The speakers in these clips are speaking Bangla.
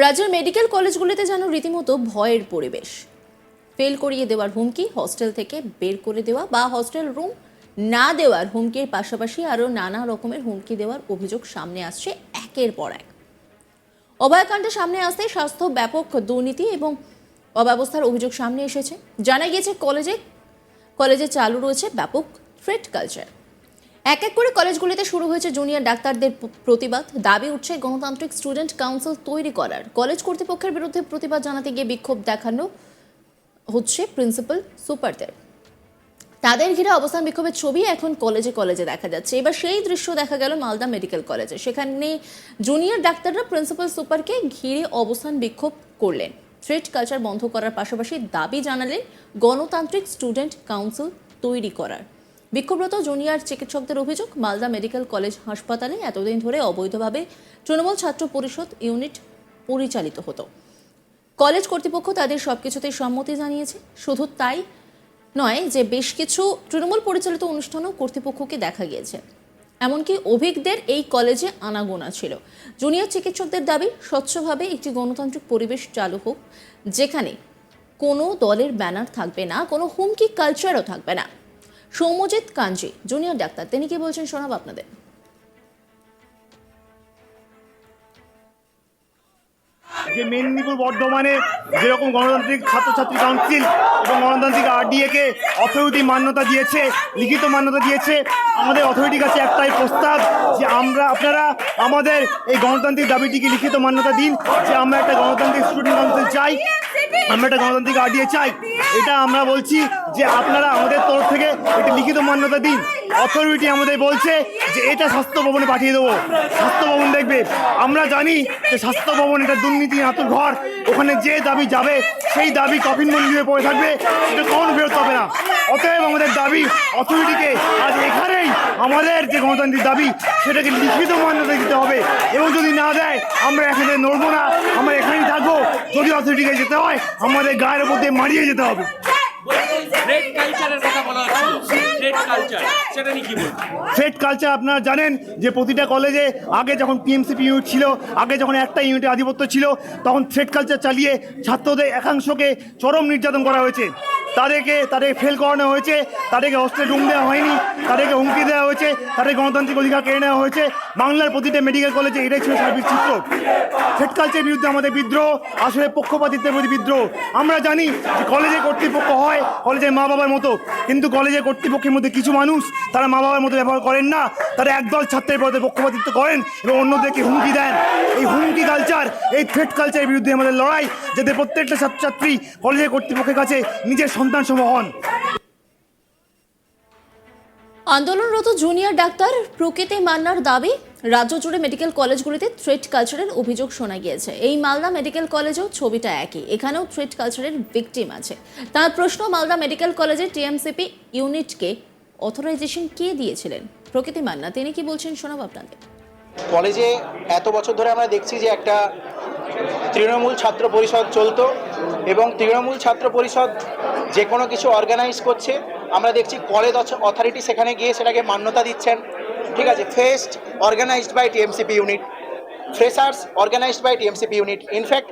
রাজ্যের মেডিকেল কলেজগুলিতে যেন রীতিমতো ভয়ের পরিবেশ। ফেল করিয়ে দেওয়ার হুমকি, হস্টেল থেকে বের করে দেওয়া বা হস্টেল রুম না দেওয়ার হুমকির পাশাপাশি আরও নানা রকমের হুমকি দেওয়ার অভিযোগ সামনে আসছে একের পর এক। অভয়াকাণ্ডে সামনে আসতে স্বাস্থ্য ব্যাপক দুর্নীতি এবং অব্যবস্থার অভিযোগ সামনে এসেছে। জানা গিয়েছে কলেজে চালু রয়েছে ব্যাপক থ্রেট কালচার। এক এক করে কলেজগুলিতে শুরু হয়েছে জুনিয়র ডাক্তারদের প্রতিবাদ। দাবি উঠছে গণতান্ত্রিক স্টুডেন্ট কাউন্সিল তৈরি করার। কলেজ কর্তৃপক্ষের বিরুদ্ধে প্রতিবাদ জানাতে গিয়ে বিক্ষোভ দেখানো হচ্ছে প্রিন্সিপাল সুপারদের। তাদের ঘিরে অবস্থান বিক্ষোভের ছবি এখন কলেজে কলেজে দেখা যাচ্ছে। এবার সেই দৃশ্য দেখা গেল মালদা মেডিকেল কলেজে। সেখানে জুনিয়র ডাক্তাররা প্রিন্সিপাল সুপারকে ঘিরে অবস্থান বিক্ষোভ করলেন। থ্রেট কালচার বন্ধ করার পাশাপাশি দাবি জানালেন গণতান্ত্রিক স্টুডেন্ট কাউন্সিল তৈরি করার। বিক্ষোভরত জুনিয়র চিকিৎসকদের অভিযোগ, মালদা মেডিকেল কলেজ হাসপাতালে এতদিন ধরে অবৈধভাবে তৃণমূল ছাত্র পরিষদ ইউনিট পরিচালিত হতো। কলেজ কর্তৃপক্ষ তাদের সবকিছুতেই সম্মতি জানিয়েছে। শুধু তাই নয় যে বেশ কিছু তৃণমূল পরিচালিত অনুষ্ঠানও কর্তৃপক্ষকে দেখা গিয়েছে। এমনকি অভিজ্ঞদের এই কলেজে আনাগোনা ছিল। জুনিয়র চিকিৎসকদের দাবি স্বচ্ছভাবে একটি গণতান্ত্রিক পরিবেশ চালু হোক, যেখানে কোনো দলের ব্যানার থাকবে না, কোনো হুমকি কালচারও থাকবে না। সৌম্যজিৎ কাঞ্জি জুনিয়র ডাক্তার, তিনি কি বলছেন শোনাব আপনাদের। যে মেদিনীপুর বর্ধমানে যেরকম গণতান্ত্রিক ছাত্রছাত্রী কাউন্সিল এবং গণতান্ত্রিক আরডিএ কে অথরিটি মান্যতা দিয়েছে, লিখিত মান্যতা দিয়েছে, আমাদের অথরিটির কাছে একটাই প্রস্তাব যে আপনারা আমাদের এই গণতান্ত্রিক দাবিটিকে লিখিত মান্যতা দিন, যে আমরা একটা গণতান্ত্রিক স্টুডেন্ট কাউন্সিল চাই, আমরা একটা গণতান্ত্রিক আরডিএ চাই। এটা আমরা বলছি যে আপনারা আমাদের তরফ থেকে একটি লিখিত মান্যতা দিন। অথরিটি আমাদের বলছে যে এটা স্বাস্থ্য ভবনে পাঠিয়ে দেবো, স্বাস্থ্য ভবন দেখবে। আমরা জানি যে স্বাস্থ্য ভবন এটা দুর্নীতি আতুর ঘর, ওখানে যে দাবি যাবে সেই দাবি কফিন বন্দি হয়ে পড়ে থাকবে, সেটা কখনো ফেরত হবে না। অতএব আমাদের দাবি অথরিটিকে আজ এখানেই আমাদের যে গণতান্ত্রিক দাবি সেটাকে লিখিত মান্যতা দিতে হবে, এবং যদি না দেয় আমরা এখানে নড়বো না, আমরা এখানেই থাকবো। যদি অথরিটিকে যেতে হয় আমাদের গায়ের উপর দিয়ে মারিয়ে যেতে হবে। থ্রেট কালচার আপনারা জানেন যে প্রতিটা কলেজে আগে যখন পিএমসিপি ইউনিট ছিল, আগে যখন একটা ইউনিটের আধিপত্য ছিল, তখন থ্রেট কালচার চালিয়ে ছাত্রদের একাংশকে চরম নির্যাতন করা হয়েছে। তাদেরকে ফেল করানো হয়েছে, তাদেরকে হস্টেল রুম দেওয়া হয়নি, তাদেরকে হুমকি দেওয়া হয়েছে, তাদের গণতান্ত্রিক অধিকার কেড়ে নেওয়া হয়েছে। বাংলার প্রতিটা মেডিকেল কলেজে এটাই ছিল সার্বিক চিত্র। থ্রেট কালচারের বিরুদ্ধে আমাদের বিদ্রোহ আসলে পক্ষপাতিত্বের প্রতি বিদ্রোহ। আমরা জানি যে কলেজে কর্তৃপক্ষ হয় কলেজের মা বাবার মতো, কিন্তু কলেজের কর্তৃপক্ষের মধ্যে কিছু মানুষ তারা মা বাবার মতো ব্যবহার করেন না, তারা একদল ছাত্রের প্রতি পক্ষপাতিত্ব করেন এবং অন্যদেরকে হুমকি দেন। এই হুমকি কালচার, এই থ্রেট কালচারের বিরুদ্ধে আমাদের লড়াই, যাতে প্রত্যেকটা ছাত্রছাত্রী কলেজের কর্তৃপক্ষের কাছে নিজের সন্তান সম হন। আন্দোলনরত জুনিয়র ডাক্তার প্রকৃতি মান্নার দাবি, রাজ্য জুড়ে মেডিকেল কলেজগুলিতে থ্রেট কালচারের অভিযোগ শোনা গিয়েছে। এই মালদা মেডিকেল কলেজেও ছবিটা একই, এখানেও থ্রেট কালচারের ভিকটিম আছে। তার প্রশ্ন, মালদা মেডিকেল কলেজের টিএমসিপি ইউনিটকে অথরাইজেশন কে দিয়েছিলেন? প্রকৃতি মান্না তিনি কি বলছেন শোনাব আপনাদের। কলেজে এত বছর ধরে আমরা দেখছি যে একটা তৃণমূল ছাত্র পরিষদ চলতো, এবং তৃণমূল ছাত্র পরিষদ যে কোনো কিছু অর্গানাইজ করছে, আমরা দেখছি কলেজ অথরিটি সেখানে গিয়ে সেটাকে মান্যতা দিচ্ছেন। ঠিক আছে, fest organized by TMCP unit, freshers organized by TMCP unit, in fact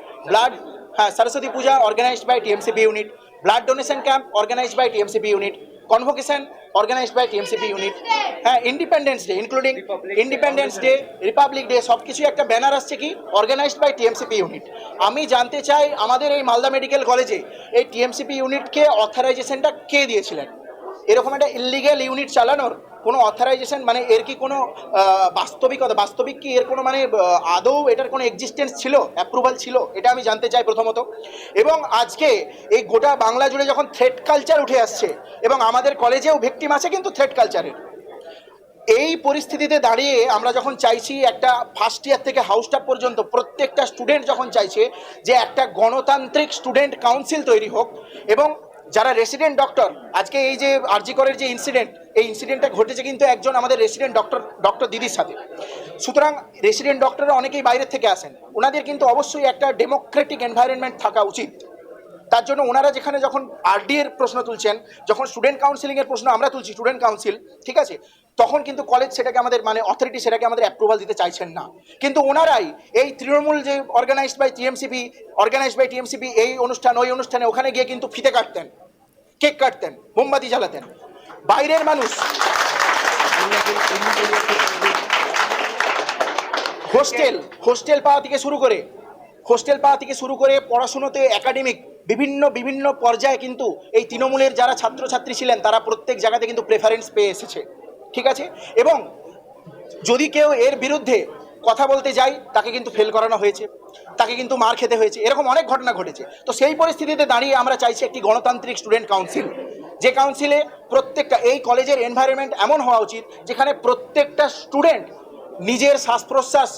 Saraswati puja organized by TMCP unit, blood donation camp organized by TMCP unit, convocation organized by TMCP unit, হ্যাঁ, independence day including independence day, republic day, সব কিছু একটা ব্যানার আসছে কি অর্গানাইজড বাই টিএমসিপি ইউনিট। আমি জানতে চাই আমাদের এই মালদা মেডিকেল কলেজে এই টিএমসিপি ইউনিটকে অথরাইজেশনটা কে দিয়েছিলেন? এরকম একটা ইললিগ্যাল ইউনিট চালানোর কোনো অথরাইজেশন, মানে এর কি কোনো বাস্তবিক কি এর কোনো মানে আদৌ এটার কোনো এক্সিস্টেন্স ছিল, অ্যাপ্রুভাল ছিল? এটা আমি জানতে চাই প্রথমত। এবং আজকে এই গোটা বাংলা জুড়ে যখন থ্রেট কালচার উঠে আসছে, এবং আমাদের কলেজেও ভিকটিম আছে কিন্তু থ্রেট কালচারের, এই পরিস্থিতিতে দাঁড়িয়ে আমরা যখন চাইছি একটা ফার্স্ট ইয়ার থেকে হাউস স্টাফ পর্যন্ত প্রত্যেকটা স্টুডেন্ট যখন চাইছে যে একটা গণতান্ত্রিক স্টুডেন্ট কাউন্সিল তৈরি হোক, এবং যারা রেসিডেন্ট ডক্টর, আজকে এই যে আরজি করের যে ইনসিডেন্ট, এই ইনসিডেন্টটা ঘটেছে কিন্তু একজন আমাদের রেসিডেন্ট ডক্টর দিদির সাথে। সুতরাং রেসিডেন্ট ডক্টররা অনেকেই বাইরের থেকে আসেন, ওনাদের কিন্তু অবশ্যই একটা ডেমোক্রেটিক এনভায়রনমেন্ট থাকা উচিত। তার জন্য ওনারা যেখানে যখন আরডি এর প্রশ্ন তুলছেন, যখন স্টুডেন্ট কাউন্সিলিংয়ের প্রশ্ন আমরা তুলছি, স্টুডেন্ট কাউন্সিল, ঠিক আছে, তখন কিন্তু কলেজ সেটাকে আমাদের মানে অথরিটি সেটাকে আমাদের অ্যাপ্রুভাল দিতে চাইছেন না। কিন্তু ওনারাই এই তৃণমূল যে অর্গানাইজড বাই টিএমসিপি এই অনুষ্ঠান ওই অনুষ্ঠানে ওখানে গিয়ে কিন্তু ফিতে কাটতেন, কেক কাটতেন, মোমবাতি জ্বালাতেন। বাইরের মানুষ হোস্টেল পাওয়া থেকে শুরু করে পড়াশুনোতে একাডেমিক বিভিন্ন পর্যায়ে কিন্তু এই তৃণমূলের যারা ছাত্রছাত্রী ছিলেন তারা প্রত্যেক জায়গাতে কিন্তু প্রেফারেন্স পেয়ে এসেছে, ঠিক আছে। এবং যদি কেউ এর বিরুদ্ধে কথা বলতে যায় তাকে কিন্তু ফেল করানো হয়েছে, তাকে কিন্তু মার খেতে হয়েছে, এরকম অনেক ঘটনা ঘটেছে। তো সেই পরিস্থিতিতে দাঁড়িয়ে আমরা চাইছি একটি গণতান্ত্রিক স্টুডেন্ট কাউন্সিল, যে কাউন্সিলে প্রত্যেকটা এই কলেজের এনভায়রনমেন্ট এমন হওয়া উচিত যেখানে প্রত্যেকটা স্টুডেন্ট নিজের শ্বাস প্রশ্বাস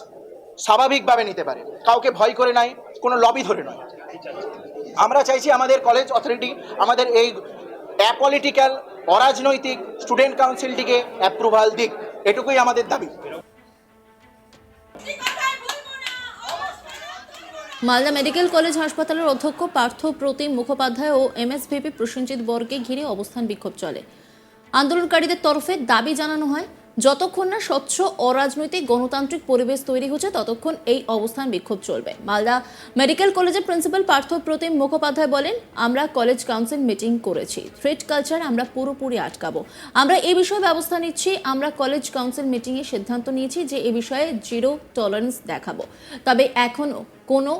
স্বাভাবিকভাবে নিতে পারে, কাউকে ভয় করে নাই, কোনো লবি ধরে নয়। আমরা চাইছি আমাদের কলেজ অথরিটি আমাদের এই অ্যাপলিটিক্যাল অরাজনৈতিক স্টুডেন্ট কাউন্সিলটিকে অ্যাপ্রুভাল দিক, এটুকুই আমাদের দাবি। মালদা মেডিকেল কলেজ হাসপাতালের অধ্যক্ষ পার্থ প্রতিম মুখোপাধ্যায় ও এমএসভিপি প্রসেনজিৎ বরকে ঘিরে অবস্থান বিক্ষোভ চলে। আন্দোলনকারীদের তরফে দাবি জানানো হয় যতক্ষণ না স্বচ্ছ অরাজনৈতিক গণতান্ত্রিক পরিবেশ তৈরি হচ্ছে ততক্ষণ এই অবস্থান বিক্ষোভ চলবে। মালদা মেডিকেল কলেজের প্রিন্সিপাল পার্থ প্রতিম মুখোপাধ্যায় বলেন, আমরা কলেজ কাউন্সিল মিটিং করেছি, থ্রেট কালচার আমরা পুরোপুরি আটকাবো, আমরা এই বিষয়ে ব্যবস্থা নিচ্ছি। আমরা কলেজ কাউন্সিল মিটিংয়ে সিদ্ধান্ত নিয়েছি যে এই বিষয়ে জিরো টলারেন্স দেখাবো। তবে এখনো কোনো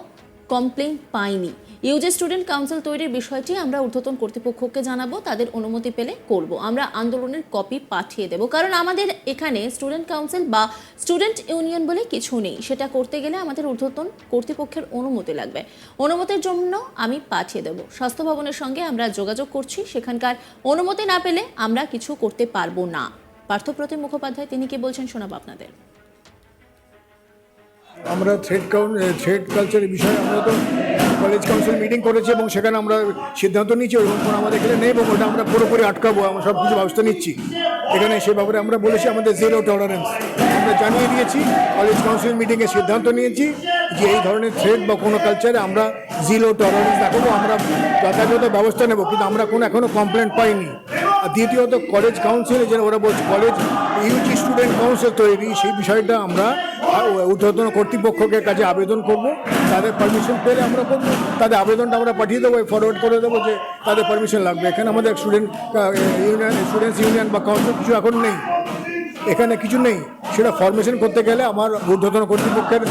কমপ্লেন পাইনি। ইউজি স্টুডেন্ট কাউন্সিল তৈরির বিষয়টি আমরা ঊর্ধ্বতন কর্তৃপক্ষকে জানাবো, তাদের অনুমতি পেলে করব। আমরা আন্দোলনের কপি পাঠিয়ে দেব, কারণ আমাদের এখানে স্টুডেন্ট কাউন্সিল বা স্টুডেন্ট ইউনিয়ন বলে কিছু নেই। সেটা করতে গেলে আমাদের ঊর্ধ্বতন কর্তৃপক্ষের অনুমতি লাগবে, অনুমতির জন্য আমি পাঠিয়ে দেব। স্বাস্থ্য ভবনের সঙ্গে আমরা যোগাযোগ করছি, সেখানকার অনুমতি না পেলে আমরা কিছু করতে পারবো না। পার্থপ্রতিম মুখোপাধ্যায় তিনি কি বলছেন শোনাবো আপনাদের। আমরা থ্রেড কালচারের বিষয়ে আমরা তো কলেজ কাউন্সিল মিটিং করেছি এবং সেখানে আমরা সিদ্ধান্ত নিচ্ছি ওরকম কোনো আমাদের এখানে নেই এবং ওটা আমরা পুরোপুরি আটকাবো, আমরা সব কিছু ব্যবস্থা নিচ্ছি। এখানে সে ব্যাপারে আমরা বলেছি আমাদের জিরো টলারেন্স আমরা জানিয়ে দিয়েছি। কলেজ কাউন্সিল মিটিংয়ে সিদ্ধান্ত নিয়েছি যে এই ধরনের থ্রেড বা কোনো কালচারে আমরা জিরো টলারেন্স দেখাবো, আমরা যথাযথ ব্যবস্থা নেব, কিন্তু আমরা কোনো এখনও কমপ্লেন পাইনি। আর দ্বিতীয়ত কলেজ কাউন্সিলে যে ওরা বলছে কলেজ ইউজি স্টুডেন্ট কাউন্সিল তৈরি, সেই বিষয়টা আমরা ঊর্ধ্বতন কর্তৃপক্ষের কাছে আবেদন করব, তাদের পারমিশন পেলে আমরা করবো। তাদের আবেদনটা আমরা পাঠিয়ে দেবো, ফরওয়ার্ড করে দেবো যে তাদের পারমিশন লাগবে। এখানে আমাদের স্টুডেন্টস ইউনিয়ন বা কাউন্সিল কিছু এখন নেই, এখানে কিছু নেই। সেটা ফরমেশন করতে গেলে আমার ঊর্ধ্বতন কর্তৃপক্ষের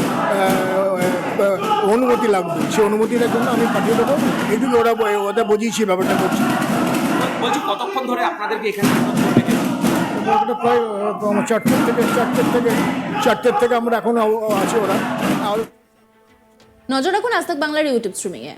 অনুমতি লাগবে, সেই অনুমতিটার জন্য আমি পাঠিয়ে দেবো। এইটুকু ওদের বুঝিয়েছি ব্যাপারটা করছি। বলছি কতক্ষণ ধরে আপনাদেরকে এখানে প্রায় চারটের থেকে আমরা এখন আছি। ওরা নজর রাখুন আজ তাক বাংলার ইউটিউব স্ট্রিমিংয়ে।